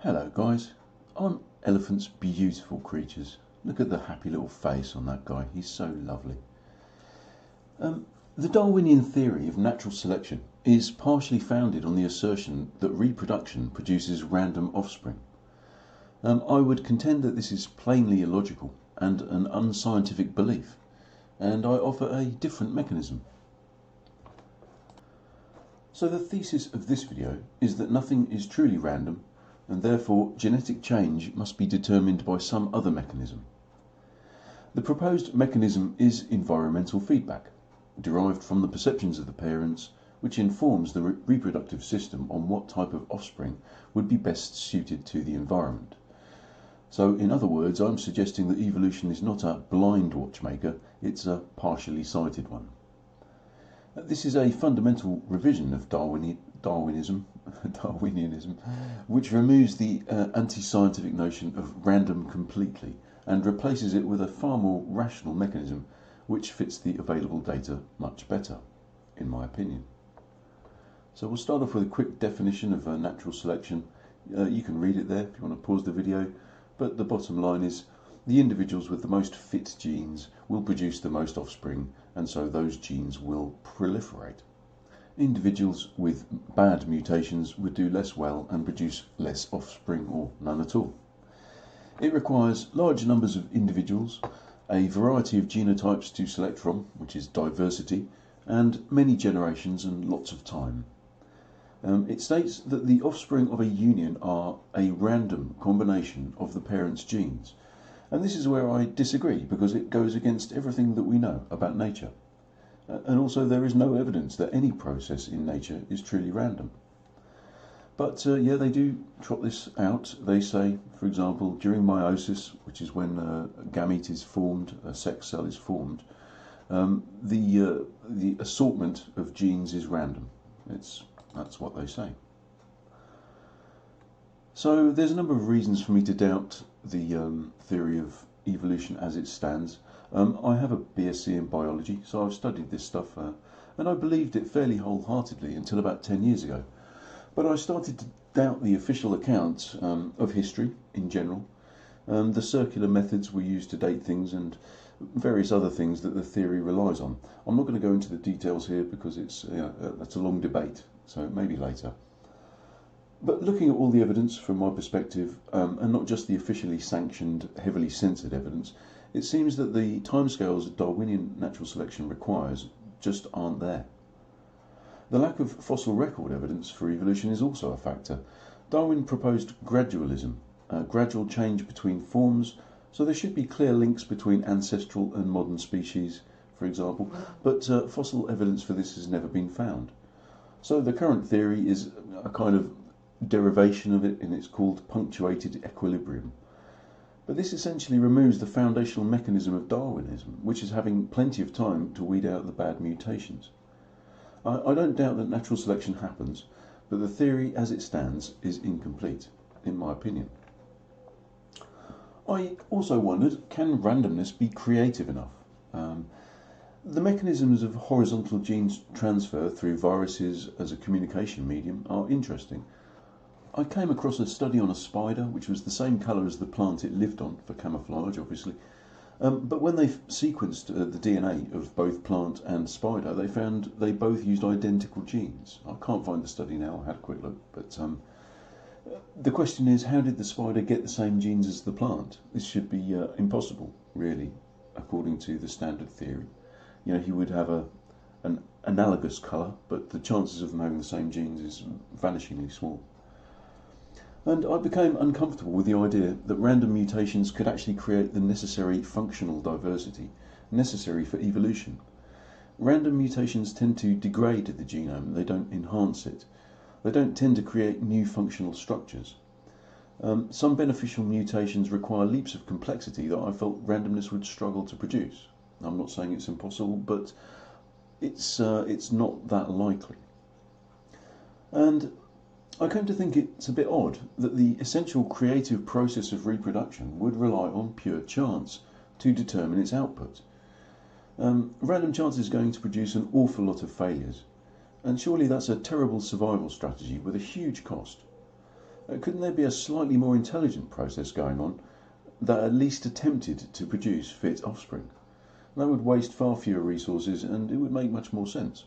Hello guys, aren't elephants beautiful creatures? Look at the happy little face on that guy, he's so lovely. The Darwinian theory of natural selection is partially founded on the assertion that reproduction produces random offspring. I would contend that this is plainly illogical and an unscientific belief, and I offer a different mechanism. So the thesis of this video is that nothing is truly random, and therefore genetic change must be determined by some other mechanism. The proposed mechanism is environmental feedback, derived from the perceptions of the parents, which informs the reproductive system on what type of offspring would be best suited to the environment. So in other words, I'm suggesting that evolution is not a blind watchmaker, it's a partially sighted one. This is a fundamental revision of Darwinism, which removes the anti-scientific notion of random completely and replaces it with a far more rational mechanism which fits the available data much better, in my opinion. So we'll start off with a quick definition of natural selection. You can read it there if you want to pause the video, but the bottom line is the individuals with the most fit genes will produce the most offspring, and so those genes will proliferate. Individuals with bad mutations would do less well and produce less offspring or none at all. It requires large numbers of individuals, a variety of genotypes to select from, which is diversity, and many generations and lots of time. It states that the offspring of a union are a random combination of the parents' genes. And this is where I disagree, because it goes against everything that we know about nature. And also there is no evidence that any process in nature is truly random. But yeah, they do trot this out. They say, for example, during meiosis, which is when a gamete is formed, a sex cell is formed, the assortment of genes is random. That's what they say. So there's a number of reasons for me to doubt the theory of evolution as it stands. I have a BSc in biology, so I've studied this stuff, and I believed it fairly wholeheartedly until about 10 years ago. But I started to doubt the official accounts of history in general, the circular methods we use to date things, and various other things that the theory relies on. I'm not going to go into the details here because that's a long debate, so maybe later. But looking at all the evidence from my perspective, and not just the officially sanctioned, heavily censored evidence, it seems that the timescales that Darwinian natural selection requires just aren't there. The lack of fossil record evidence for evolution is also a factor. Darwin proposed gradualism, gradual change between forms, so there should be clear links between ancestral and modern species, for example, but fossil evidence for this has never been found. So the current theory is a kind of derivation of it, and it's called punctuated equilibrium. But this essentially removes the foundational mechanism of Darwinism, which is having plenty of time to weed out the bad mutations. I don't doubt that natural selection happens, but the theory as it stands is incomplete, in my opinion. I also wondered, can randomness be creative enough? The mechanisms of horizontal gene transfer through viruses as a communication medium are interesting. I came across a study on a spider which was the same colour as the plant it lived on, for camouflage obviously, but when they sequenced the DNA of both plant and spider, they found they both used identical genes. I can't find the study now, I had a quick look, but the question is, how did the spider get the same genes as the plant? This should be impossible, really, according to the standard theory. You know, he would have an analogous colour, but the chances of them having the same genes is vanishingly small. And I became uncomfortable with the idea that random mutations could actually create the necessary functional diversity necessary for evolution. Random mutations tend to degrade the genome, they don't enhance it. They don't tend to create new functional structures. Some beneficial mutations require leaps of complexity that I felt randomness would struggle to produce. I'm not saying it's impossible, but it's not that likely. And I came to think it's a bit odd that the essential creative process of reproduction would rely on pure chance to determine its output. Random chance is going to produce an awful lot of failures, and surely that's a terrible survival strategy with a huge cost. Couldn't there be a slightly more intelligent process going on that at least attempted to produce fit offspring? That would waste far fewer resources and it would make much more sense.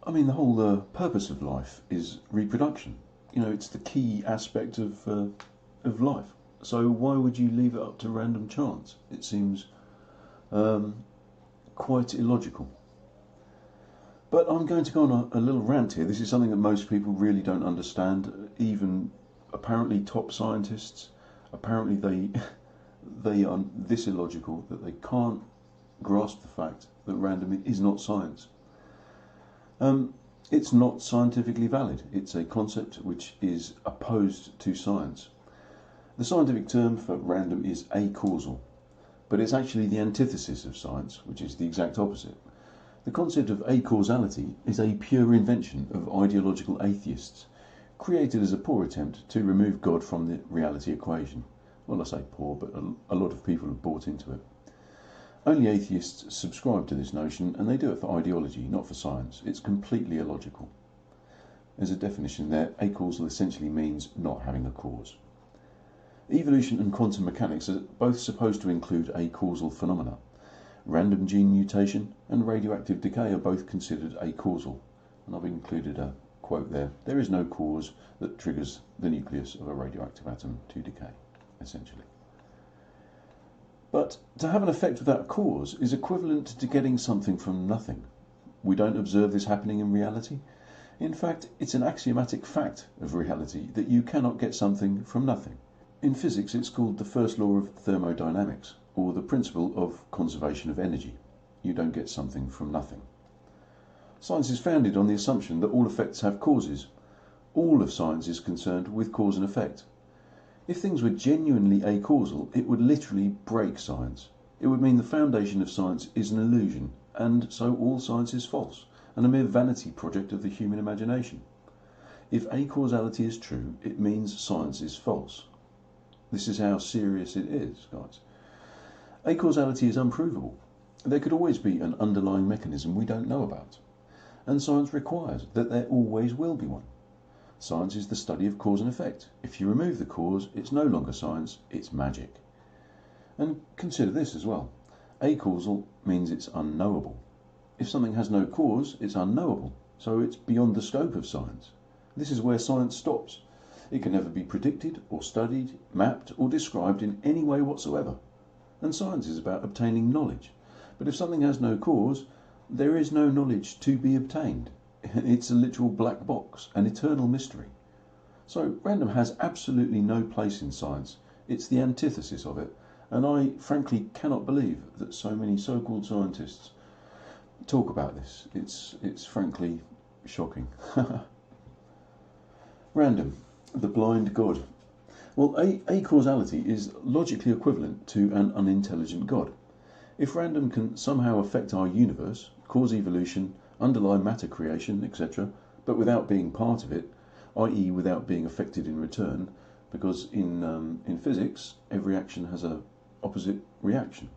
I mean, the whole purpose of life is reproduction. It's the key aspect of life. So why would you leave it up to random chance? It seems quite illogical. But I'm going to go on a little rant here. This is something that most people really don't understand, even apparently top scientists. Apparently they are this illogical that they can't grasp the fact that random is not science. It's not scientifically valid. It's a concept which is opposed to science. The scientific term for random is acausal, but it's actually the antithesis of science, which is the exact opposite. The concept of acausality is a pure invention of ideological atheists, created as a poor attempt to remove God from the reality equation. Well, I say poor, but a lot of people have bought into it. Only atheists subscribe to this notion, and they do it for ideology, not for science. It's completely illogical. There's a definition there. Acausal essentially means not having a cause. Evolution and quantum mechanics are both supposed to include acausal phenomena. Random gene mutation and radioactive decay are both considered acausal. And I've included a quote there. There is no cause that triggers the nucleus of a radioactive atom to decay, essentially. But to have an effect without a cause is equivalent to getting something from nothing. We don't observe this happening in reality. In fact, it's an axiomatic fact of reality that you cannot get something from nothing. In physics, it's called the first law of thermodynamics, or the principle of conservation of energy. You don't get something from nothing. Science is founded on the assumption that all effects have causes. All of science is concerned with cause and effect. If things were genuinely acausal, it would literally break science. It would mean the foundation of science is an illusion, and so all science is false, and a mere vanity project of the human imagination. If acausality is true, it means science is false. This is how serious it is, guys. Acausality is unprovable. There could always be an underlying mechanism we don't know about, and science requires that there always will be one. Science is the study of cause and effect. If you remove the cause, it's no longer science, it's magic. And consider this as well. Acausal means it's unknowable. If something has no cause, it's unknowable, so it's beyond the scope of science. This is where science stops. It can never be predicted or studied, mapped or described in any way whatsoever. And science is about obtaining knowledge. But if something has no cause, there is no knowledge to be obtained. It's a literal black box, an eternal mystery. So random has absolutely no place in science. It's the antithesis of it. And I frankly cannot believe that so many so-called scientists talk about this. It's frankly shocking. Random, the blind God. Well, acausality is logically equivalent to an unintelligent God. If random can somehow affect our universe, cause evolution, underlie matter creation, etc., but without being part of it, i.e. without being affected in return, because in physics, every action has an opposite reaction,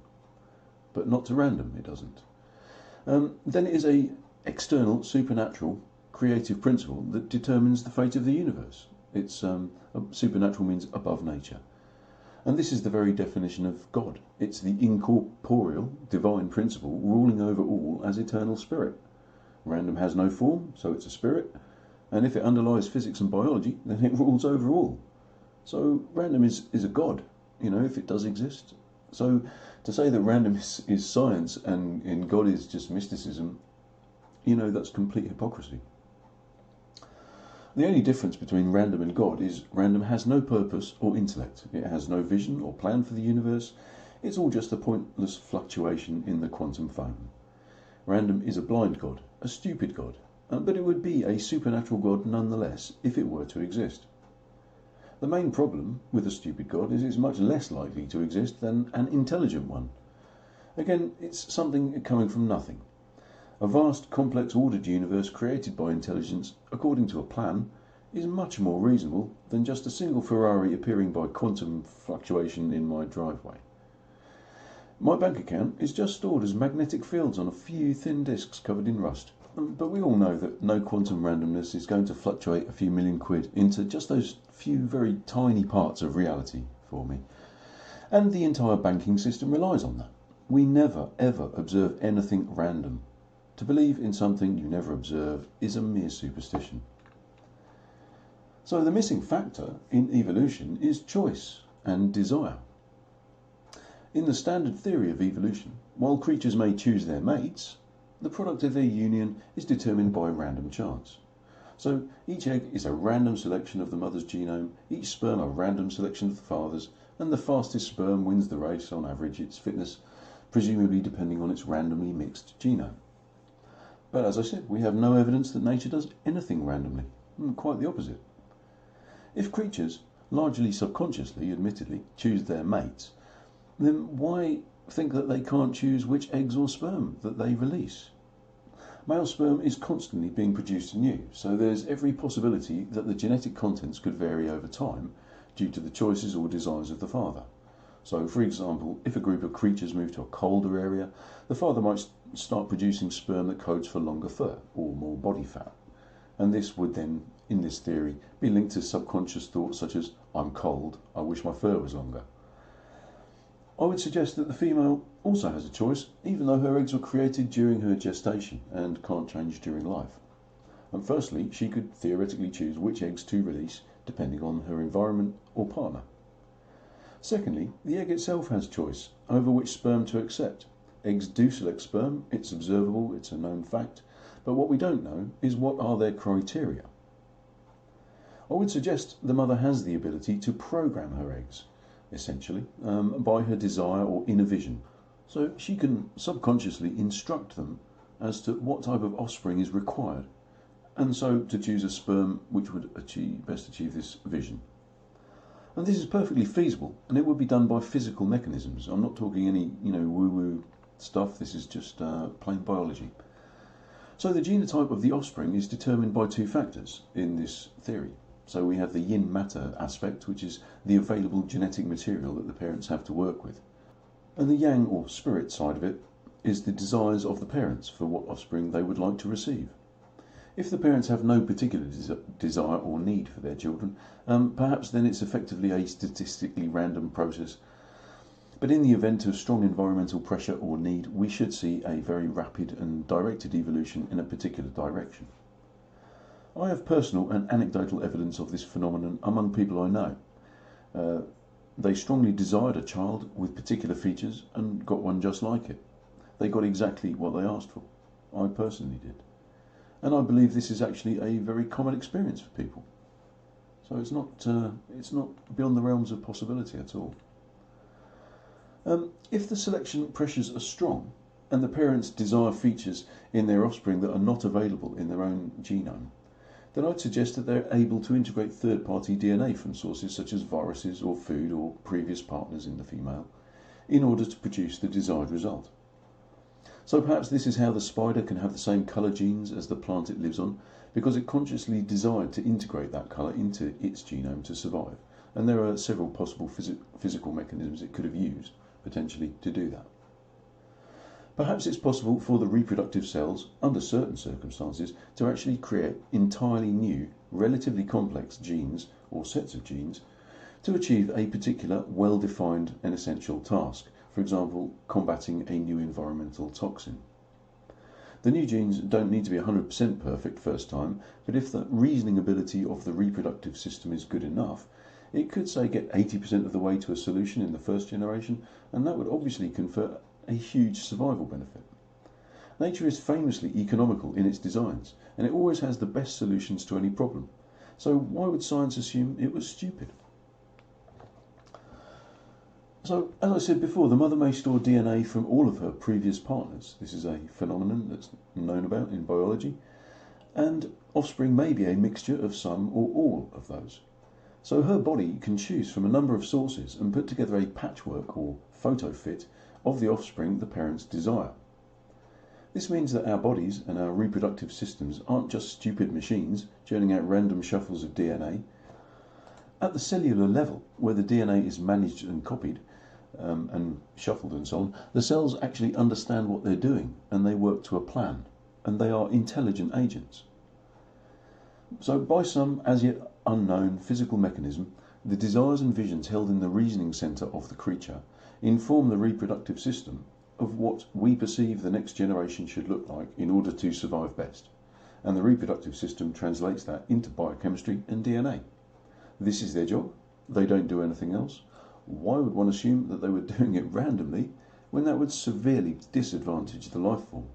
but not to random, it doesn't. Then it is a external, supernatural, creative principle that determines the fate of the universe. It's supernatural means above nature. And this is the very definition of God. It's the incorporeal, divine principle ruling over all as eternal spirit. Random has no form, so it's a spirit. And if it underlies physics and biology, then it rules over all. So random is a God, if it does exist. So to say that random is science and God is just mysticism, that's complete hypocrisy. The only difference between random and God is random has no purpose or intellect. It has no vision or plan for the universe. It's all just a pointless fluctuation in the quantum foam. Random is a blind God, a stupid God, but it would be a supernatural God nonetheless if it were to exist. The main problem with a stupid God is it's much less likely to exist than an intelligent one. Again, it's something coming from nothing. A vast, complex, ordered universe created by intelligence, according to a plan, is much more reasonable than just a single Ferrari appearing by quantum fluctuation in my driveway. My bank account is just stored as magnetic fields on a few thin disks covered in rust. But we all know that no quantum randomness is going to fluctuate a few million quid into just those few very tiny parts of reality for me. And the entire banking system relies on that. We never, ever observe anything random. To believe in something you never observe is a mere superstition. So the missing factor in evolution is choice and desire. In the standard theory of evolution, while creatures may choose their mates, the product of their union is determined by random chance. So each egg is a random selection of the mother's genome, each sperm a random selection of the father's, and the fastest sperm wins the race on average its fitness, presumably depending on its randomly mixed genome. But as I said, we have no evidence that nature does anything randomly, quite the opposite. If creatures, largely subconsciously, admittedly, choose their mates, then why think that they can't choose which eggs or sperm that they release? Male sperm is constantly being produced anew, so there's every possibility that the genetic contents could vary over time due to the choices or desires of the father. So, for example, if a group of creatures move to a colder area, the father might start producing sperm that codes for longer fur or more body fat. And this would then, in this theory, be linked to subconscious thoughts such as, I'm cold, I wish my fur was longer. I would suggest that the female also has a choice, even though her eggs were created during her gestation and can't change during life. And firstly, she could theoretically choose which eggs to release depending on her environment or partner. Secondly, the egg itself has choice over which sperm to accept. Eggs do select sperm, it's observable, it's a known fact, but what we don't know is what are their criteria. I would suggest the mother has the ability to program her eggs, essentially, by her desire or inner vision. So she can subconsciously instruct them as to what type of offspring is required, and so to choose a sperm which would best achieve this vision. And this is perfectly feasible, and it would be done by physical mechanisms. I'm not talking any, woo-woo stuff, this is just plain biology. So the genotype of the offspring is determined by two factors in this theory. So we have the yin matter aspect, which is the available genetic material that the parents have to work with. And the yang or spirit side of it is the desires of the parents for what offspring they would like to receive. If the parents have no particular desire or need for their children, perhaps then it's effectively a statistically random process. But in the event of strong environmental pressure or need, we should see a very rapid and directed evolution in a particular direction. I have personal and anecdotal evidence of this phenomenon among people I know. They strongly desired a child with particular features and got one just like it. They got exactly what they asked for. I personally did. And I believe this is actually a very common experience for people. So it's not beyond the realms of possibility at all. If the selection pressures are strong and the parents desire features in their offspring that are not available in their own genome, then I'd suggest that they're able to integrate third-party DNA from sources such as viruses or food or previous partners in the female in order to produce the desired result. So perhaps this is how the spider can have the same colour genes as the plant it lives on, because it consciously desired to integrate that colour into its genome to survive. And there are several possible physical mechanisms it could have used, potentially, to do that. Perhaps it's possible for the reproductive cells, under certain circumstances, to actually create entirely new, relatively complex genes, or sets of genes, to achieve a particular, well-defined and essential task. For example, combating a new environmental toxin. The new genes don't need to be 100% perfect first time, but if the reasoning ability of the reproductive system is good enough, it could, say, get 80% of the way to a solution in the first generation, and that would obviously confer a huge survival benefit. Nature is famously economical in its designs, and it always has the best solutions to any problem. So why would science assume it was stupid? So, as I said before, the mother may store DNA from all of her previous partners. This is a phenomenon that's known about in biology. And offspring may be a mixture of some or all of those. So her body can choose from a number of sources and put together a patchwork or photo fit of the offspring the parents desire. This means that our bodies and our reproductive systems aren't just stupid machines churning out random shuffles of DNA. At the cellular level, where the DNA is managed and copied, and shuffled and so on, the cells actually understand what they're doing and they work to a plan. and they are intelligent agents. So by some as yet unknown physical mechanism, the desires and visions held in the reasoning centre of the creature inform the reproductive system of what we perceive the next generation should look like in order to survive best. And the reproductive system translates that into biochemistry and DNA. This is their job. They don't do anything else. Why would one assume that they were doing it randomly when that would severely disadvantage the life form?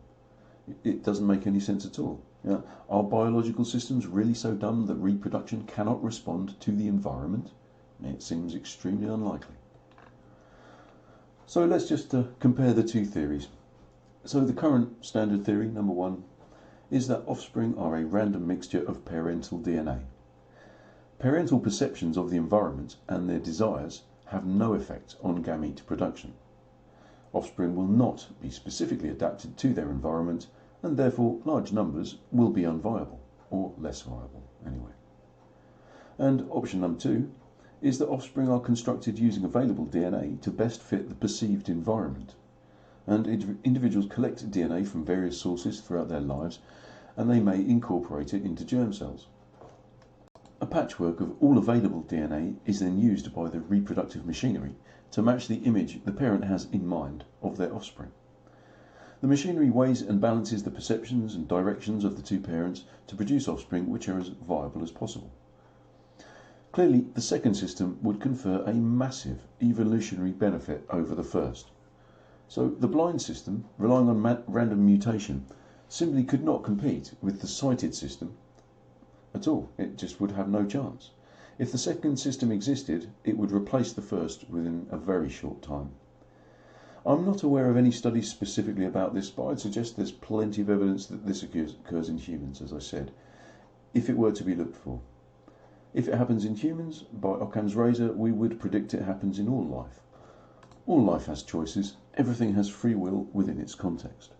It doesn't make any sense at all. Are biological systems really so dumb that reproduction cannot respond to the environment? It seems extremely unlikely. So let's just compare the two theories. So the current standard theory, number one, is that offspring are a random mixture of parental DNA. Parental perceptions of the environment and their desires have no effect on gamete production. Offspring will not be specifically adapted to their environment, and therefore large numbers will be unviable, or less viable anyway. And option number two is that offspring are constructed using available DNA to best fit the perceived environment. And individuals collect DNA from various sources throughout their lives, and they may incorporate it into germ cells. A patchwork of all available DNA is then used by the reproductive machinery to match the image the parent has in mind of their offspring. The machinery weighs and balances the perceptions and directions of the two parents to produce offspring which are as viable as possible. Clearly, the second system would confer a massive evolutionary benefit over the first. So the blind system, relying on random mutation, simply could not compete with the sighted system at all. It just would have no chance. If the second system existed, it would replace the first within a very short time. I'm not aware of any studies specifically about this, but I'd suggest there's plenty of evidence that this occurs in humans, as I said, if it were to be looked for. If it happens in humans, by Occam's razor, we would predict it happens in all life. All life has choices, everything has free will within its context.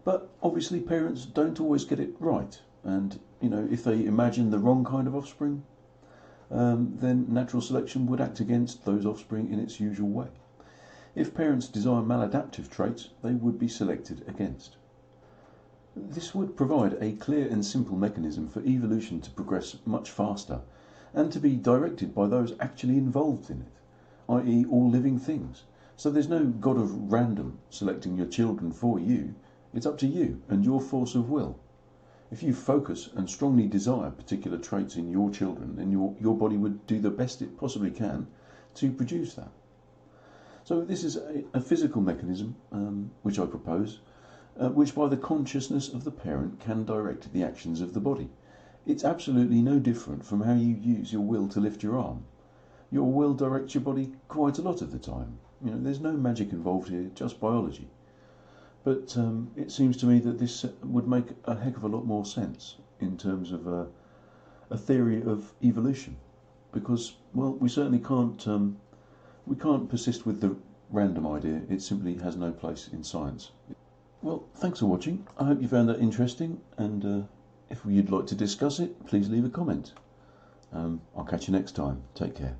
But obviously parents don't always get it right, and if they imagine the wrong kind of offspring, then natural selection would act against those offspring in its usual way. If parents desire maladaptive traits, they would be selected against. This would provide a clear and simple mechanism for evolution to progress much faster and to be directed by those actually involved in it, i.e. all living things. So there's no god of random selecting your children for you. It's up to you and your force of will. If you focus and strongly desire particular traits in your children, then your body would do the best it possibly can to produce that. So this is a physical mechanism which I propose, which by the consciousness of the parent can direct the actions of the body. It's absolutely no different from how you use your will to lift your arm. Your will directs your body quite a lot of the time. There's no magic involved here, just biology. But it seems to me that this would make a heck of a lot more sense in terms of a theory of evolution, because, well, we certainly can't persist with the random idea. It simply has no place in science. Well, thanks for watching. I hope you found that interesting, and if you'd like to discuss it, please leave a comment. I'll catch you next time. Take care.